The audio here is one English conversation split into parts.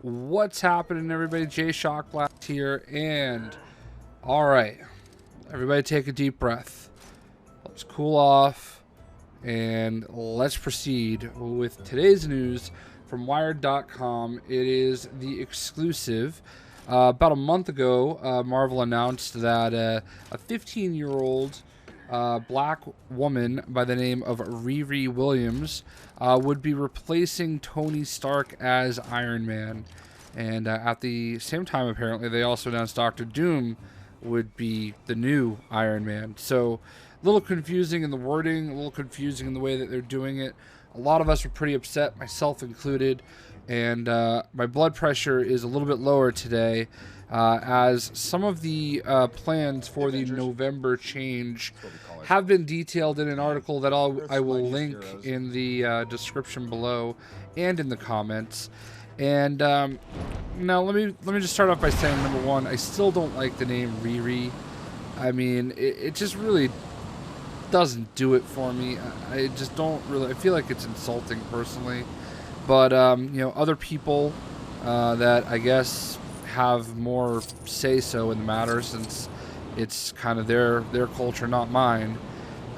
What's happening, everybody? JayShockblast here, and alright, everybody take a deep breath. Let's cool off, and let's proceed with today's news from Wired.com. It is the exclusive. About a month ago, Marvel announced that a 15-year-old black woman by the name of Riri Williams would be replacing Tony Stark as Iron Man. And at the same time, apparently, they also announced Dr. Doom would be the new Iron Man. So a little confusing in the wording, a little confusing in the way that they're doing it. A lot of us were pretty upset, myself included. And my blood pressure is a little bit lower today as some of the plans for the November change have been detailed in an article that I will link in the description below and in the comments. And now let me just start off by saying, number one, I still don't like the name Riri. I mean, it just really doesn't do it for me. I just don't really. I feel like it's insulting personally. But you know, other people that I guess have more say-so in the matter, since it's kind of their culture, not mine,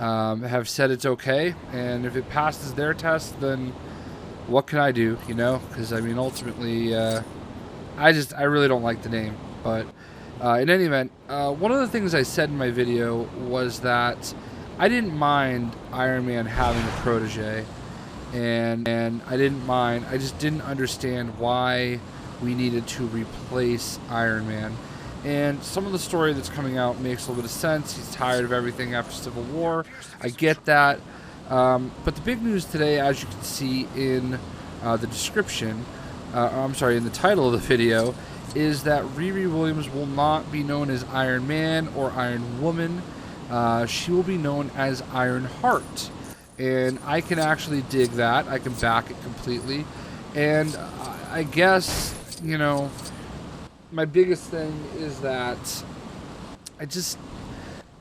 have said it's okay. And if it passes their test, then what can I do? You know, because I mean, ultimately, I really don't like the name. But in any event, one of the things I said in my video was that I didn't mind Iron Man having a protege. And I didn't mind. I just didn't understand why we needed to replace Iron Man. And some of the story that's coming out makes a little bit of sense. He's tired of everything after Civil War. I get that. But the big news today, as you can see in the description, I'm sorry, in the title of the video, is that Riri Williams will not be known as Iron Man or Iron Woman. She will be known as Ironheart. And I can actually dig that. I can back it completely. And I guess, you know, my biggest thing is that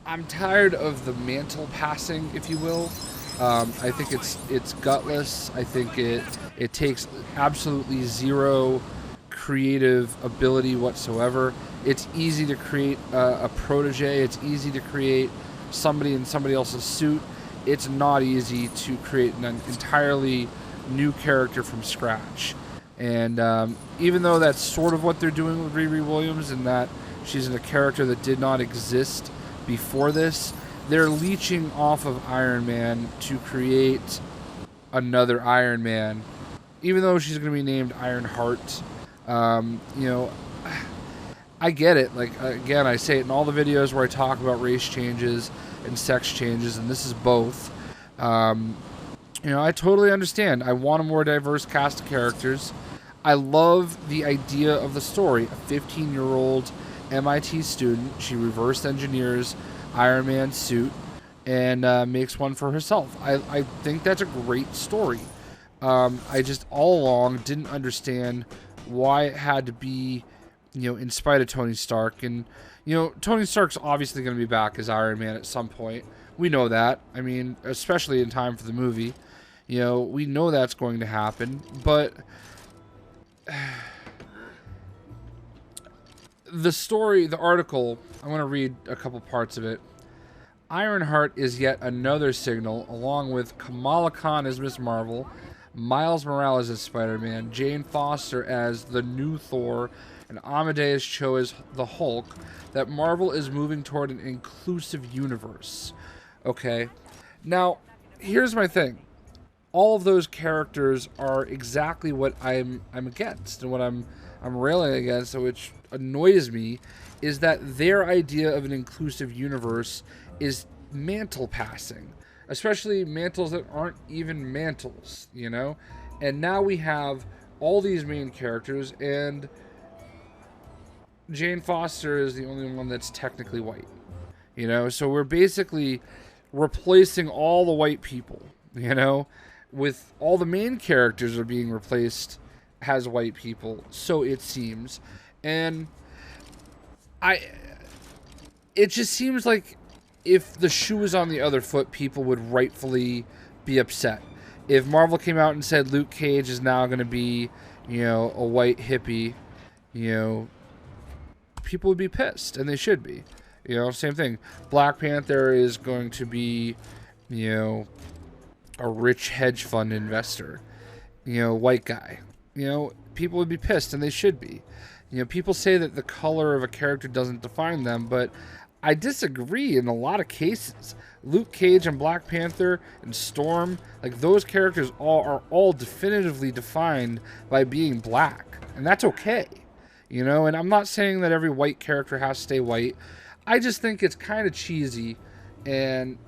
I'm tired of the mantle passing, if you will. I think it's gutless. I think it takes absolutely zero creative ability whatsoever. It's easy to create a protege. It's easy to create somebody in somebody else's suit. It's not easy to create an entirely new character from scratch. And even though that's sort of what they're doing with Riri Williams, in that she's in a character that did not exist before this, they're leeching off of Iron Man to create another Iron Man. Even though she's going to be named Ironheart, you know, I get it. Like, again, I say it in all the videos where I talk about race changes and sex changes, and this is both. You know, I totally understand. I want a more diverse cast of characters. I love the idea of the story. A 15-year-old MIT student, she reverse engineers Iron Man's suit and makes one for herself. I think that's a great story. I just all along didn't understand why it had to be, you know, in spite of Tony Stark. And, you know, Tony Stark's obviously going to be back as Iron Man at some point. We know that. I mean, especially in time for the movie. You know, we know that's going to happen. But the story, the article, I want to read a couple parts of it. Ironheart is yet another signal, along with Kamala Khan as Ms. Marvel, Miles Morales as Spider-Man, Jane Foster as the new Thor, and Amadeus Cho as the Hulk, that Marvel is moving toward an inclusive universe. Okay, now here's my thing. All of those characters are exactly what I'm against, and what I'm railing against, which annoys me, is that their idea of an inclusive universe is mantle passing, especially mantles that aren't even mantles, you know. And now we have all these main characters, and Jane Foster is the only one that's technically white, you know. So we're basically replacing all the white people, you know, with all the main characters are being replaced as white people, so it seems. And it just seems like if the shoe was on the other foot, people would rightfully be upset. If Marvel came out and said Luke Cage is now going to be you know, a white hippie, you know, people would be pissed, and they should be. You know, same thing. Black Panther is going to be, you know, a rich hedge fund investor, you know, white guy. You know, people would be pissed, and they should be. You know, people say that the color of a character doesn't define them, but I disagree in a lot of cases. Luke Cage and Black Panther and Storm, like those characters are all definitively defined by being black, and that's okay. You know, and I'm not saying that every white character has to stay white. I just think it's kind of cheesy and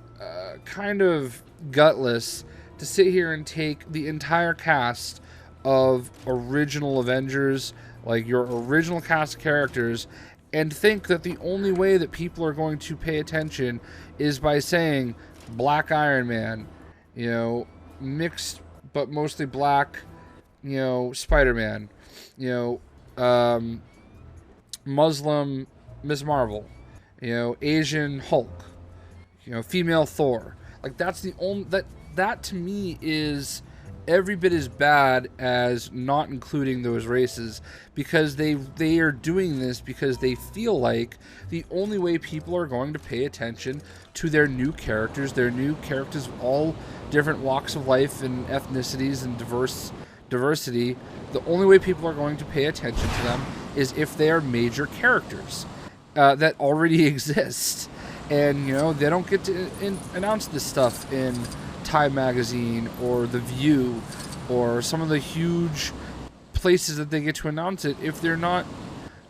kind of gutless to sit here and take the entire cast of original Avengers, like your original cast of characters, and think that the only way that people are going to pay attention is by saying Black Iron Man, you know, mixed but mostly black, you know, Spider-Man, you know, Muslim Ms. Marvel, you know, Asian Hulk, you know, female Thor. Like that's the only that to me is every bit as bad as not including those races, because they are doing this because they feel like the only way people are going to pay attention to their new characters of all different walks of life and ethnicities and diversity, the only way people are going to pay attention to them is if they are major characters that already exist. And, you know, they don't get to announce this stuff in Time Magazine or The View or some of the huge places that they get to announce it if they're not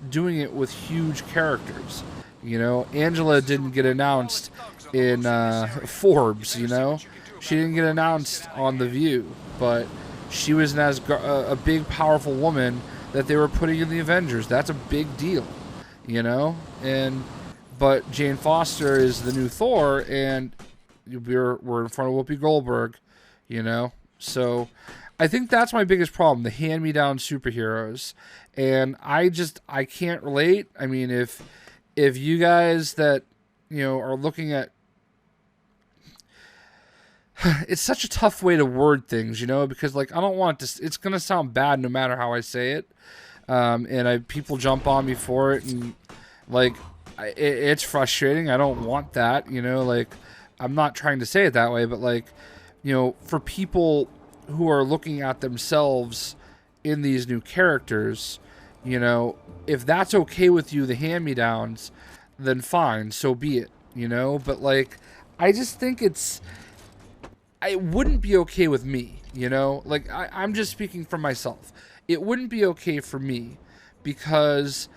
doing it with huge characters. You know, Angela didn't get announced in Forbes, you know. She didn't get announced on The View, but she was a big, powerful woman that they were putting in the Avengers. That's a big deal, you know. But Jane Foster is the new Thor, and we're in front of Whoopi Goldberg, you know. So I think that's my biggest problem, the hand-me-down superheroes. And I can't relate. I mean, if you guys that, you know, are looking at, it's such a tough way to word things, you know, because like I don't want to, it's going to sound bad no matter how I say it. And people jump on me for it, and like it's frustrating. I don't want that, you know, like I'm not trying to say it that way, but like, you know, for people who are looking at themselves in these new characters, you know, if that's okay with you, the hand-me-downs, then fine, so be it, you know. But like, I just think it wouldn't be okay with me, you know. Like I'm just speaking for myself. It wouldn't be okay for me, because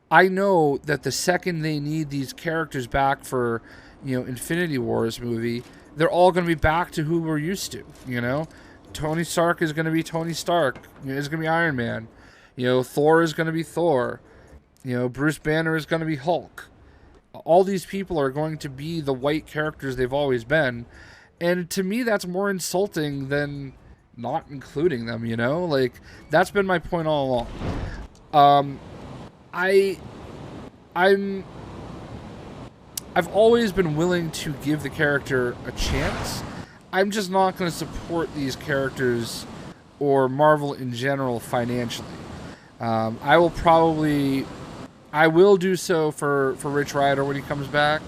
I know that the second they need these characters back for, you know, Infinity Wars movie, they're all going to be back to who we're used to, you know. Tony Stark is going to be Tony Stark. You know, it's going to be Iron Man. You know, Thor is going to be Thor. You know, Bruce Banner is going to be Hulk. All these people are going to be the white characters they've always been. And to me, that's more insulting than not including them, you know? Like, that's been my point all along. I've always been willing to give the character a chance. I'm just not going to support these characters or Marvel in general financially. I will do so for Rich Rider when he comes back,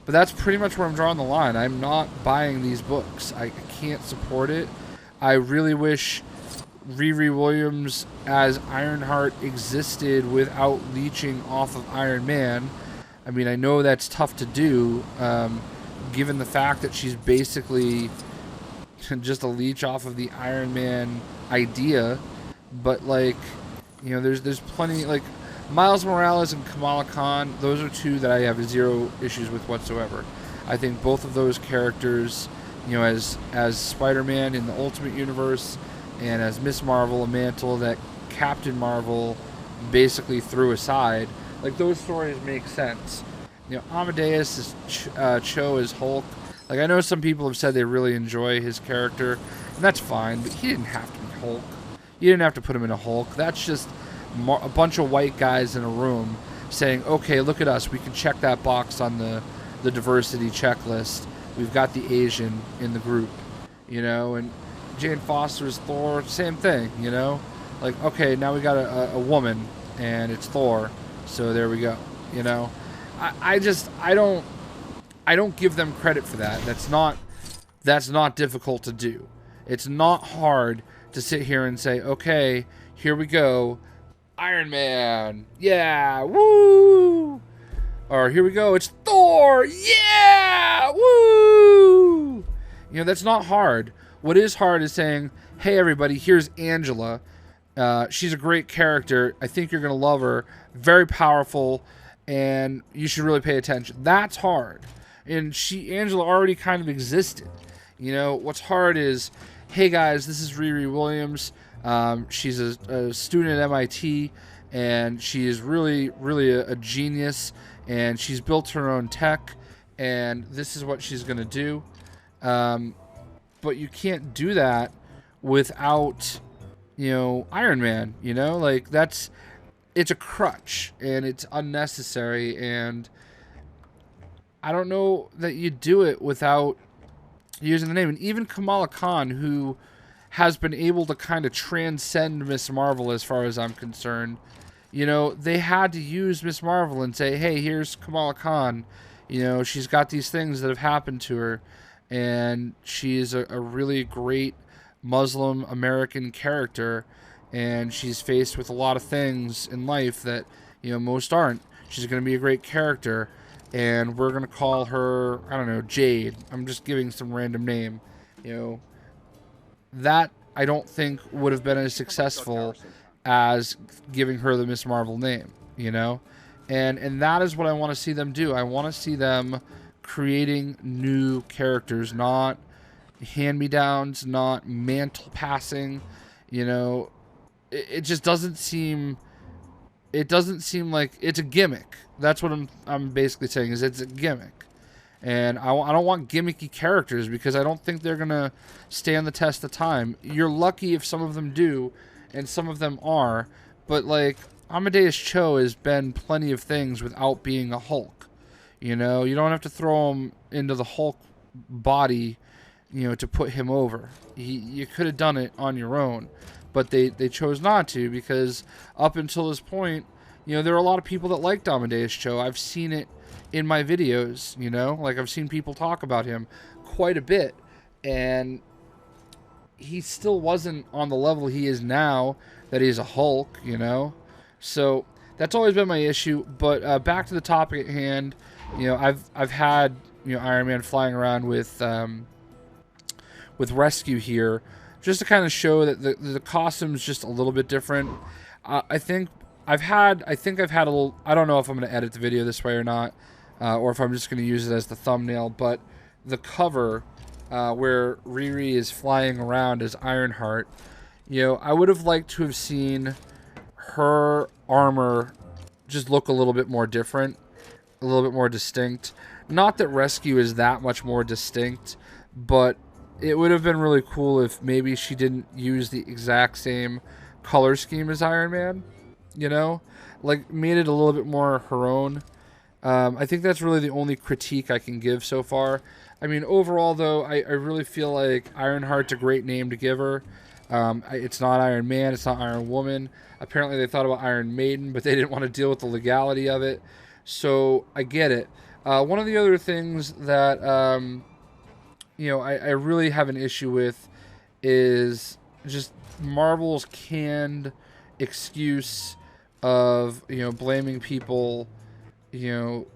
but that's pretty much where I'm drawing the line. I'm not buying these books. I can't support it. I really wish Riri Williams as Ironheart existed without leeching off of Iron Man. I mean, I know that's tough to do, given the fact that she's basically just a leech off of the Iron Man idea. But like, you know, there's plenty, like Miles Morales and Kamala Khan, those are two that I have zero issues with whatsoever. I think both of those characters, you know, as Spider-Man in the Ultimate Universe, and as Miss Marvel, a mantle that Captain Marvel basically threw aside, like those stories make sense. You know, Amadeus Cho as Hulk. Like, I know some people have said they really enjoy his character, and that's fine, but he didn't have to be Hulk. You didn't have to put him in a Hulk. That's just a bunch of white guys in a room saying, okay, look at us. We can check that box on the diversity checklist. We've got the Asian in the group, you know. And Jane Foster's Thor, same thing, you know. Like, okay, now we got a woman, and it's Thor, so there we go. You know, I don't give them credit for that. That's not difficult to do. It's not hard to sit here and say, okay, here we go, Iron Man, yeah, woo! Or here we go, it's Thor, yeah, woo! You know, that's not hard. What is hard is saying, hey everybody, here's Angela. She's a great character. I think you're gonna love her. Very powerful, and you should really pay attention. That's hard. And Angela already kind of existed. You know, what's hard is, hey guys, this is Riri Williams. She's a student at MIT, and she is really, really a genius, and she's built her own tech, and this is what she's going to do. But you can't do that without, you know, Iron Man, you know? Like, it's a crutch, and it's unnecessary, and I don't know that you do it without using the name. And even Kamala Khan, who has been able to kind of transcend Miss Marvel as far as I'm concerned, you know, they had to use Miss Marvel and say, hey, here's Kamala Khan. You know, she's got these things that have happened to her, and she's a really great Muslim American character, and she's faced with a lot of things in life that, you know, most aren't. She's going to be a great character, and we're going to call her, I don't know, Jade. I'm just giving some random name. You know, that I don't think would have been as successful as giving her the Miss Marvel name, you know? And that is what I want to see them do. I want to see them creating new characters, not hand-me-downs, not mantle passing, you know? It just doesn't seem... It doesn't seem like it's a gimmick. That's what I'm basically saying, is it's a gimmick. And I don't want gimmicky characters, because I don't think they're going to stand the test of time. You're lucky if some of them do, and some of them are. But, like, Amadeus Cho has been plenty of things without being a Hulk. You know, you don't have to throw him into the Hulk body, you know, to put him over. You could have done it on your own. But they chose not to, because up until this point, you know, there are a lot of people that liked Amadeus Cho. I've seen it in my videos, you know, like I've seen people talk about him quite a bit, and he still wasn't on the level he is now that he's a Hulk, you know. So that's always been my issue. But back to the topic at hand, you know, I've had, you know, Iron Man flying around with Rescue here, just to kind of show that the costume's just a little bit different. I think I've had a little, I don't know if I'm going to edit the video this way or not, or if I'm just going to use it as the thumbnail, but the cover where Riri is flying around as Ironheart, you know, I would have liked to have seen her armor just look a little bit more different, a little bit more distinct. Not that Rescue is that much more distinct, but it would have been really cool if maybe she didn't use the exact same color scheme as Iron Man, you know? Like, made it a little bit more her own. I think that's really the only critique I can give so far. I mean, overall, though, I really feel like Ironheart's a great name to give her. It's not Iron Man, it's not Iron Woman. Apparently they thought about Iron Maiden, but they didn't want to deal with the legality of it. So, I get it. One of the other things that... you know, I really have an issue with is just Marvel's canned excuse of, you know, blaming people, you know,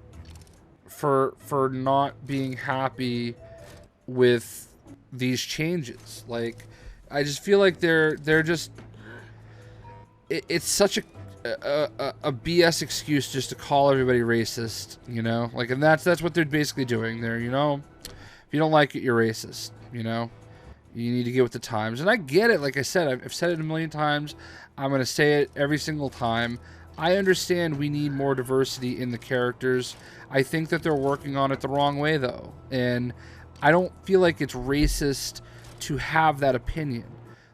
for not being happy with these changes. Like, I just feel like they're just, it's such a BS excuse just to call everybody racist, you know? Like, and that's what they're basically doing. They're, you know, if you don't like it, you're racist, you know? You need to get with the times. And I get it. Like I said, I've said it a million times. I'm going to say it every single time. I understand we need more diversity in the characters. I think that they're working on it the wrong way, though. And I don't feel like it's racist to have that opinion.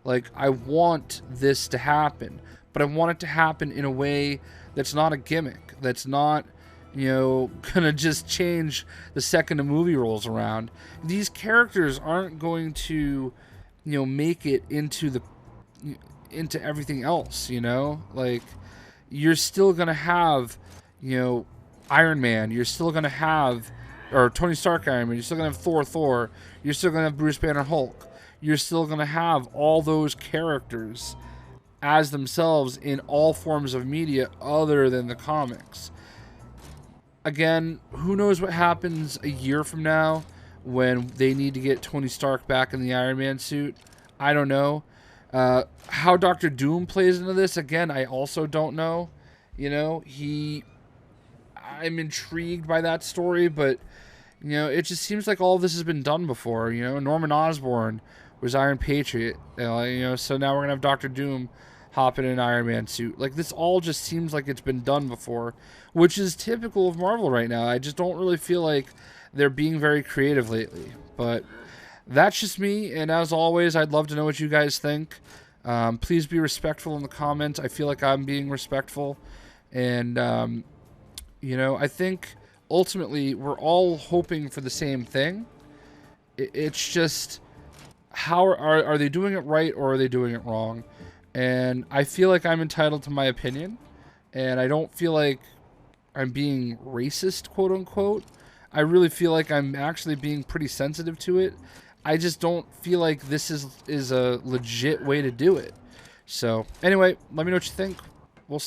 Like, I want this to happen. But I want it to happen in a way that's not a gimmick. That's not... you know, gonna just change the second a movie rolls around. These characters aren't going to, you know, make it into into everything else, you know? Like, you're still going to have, you know, Iron Man. You're still going to have, or Tony Stark Iron Man. You're still going to have Thor. You're still going to have Bruce Banner Hulk. You're still going to have all those characters as themselves in all forms of media other than the comics. Again, who knows what happens a year from now when they need to get Tony Stark back in the Iron Man suit. I don't know. How Doctor Doom plays into this, again, I also don't know. You know, I'm intrigued by that story, but, you know, it just seems like all of this has been done before. You know, Norman Osborn was Iron Patriot, you know, so now we're going to have Doctor Doom hop in an Iron Man suit. Like, this all just seems like it's been done before, which is typical of Marvel right now. I just don't really feel like they're being very creative lately. But that's just me, and as always, I'd love to know what you guys think. Please be respectful in the comments. I feel like I'm being respectful. And, you know, I think ultimately we're all hoping for the same thing. It's just, how are they doing it right, or are they doing it wrong? And I feel like I'm entitled to my opinion, and I don't feel like I'm being racist, quote unquote. I really feel like I'm actually being pretty sensitive to it. I just don't feel like this is a legit way to do it. So anyway, let me know what you think. We'll see.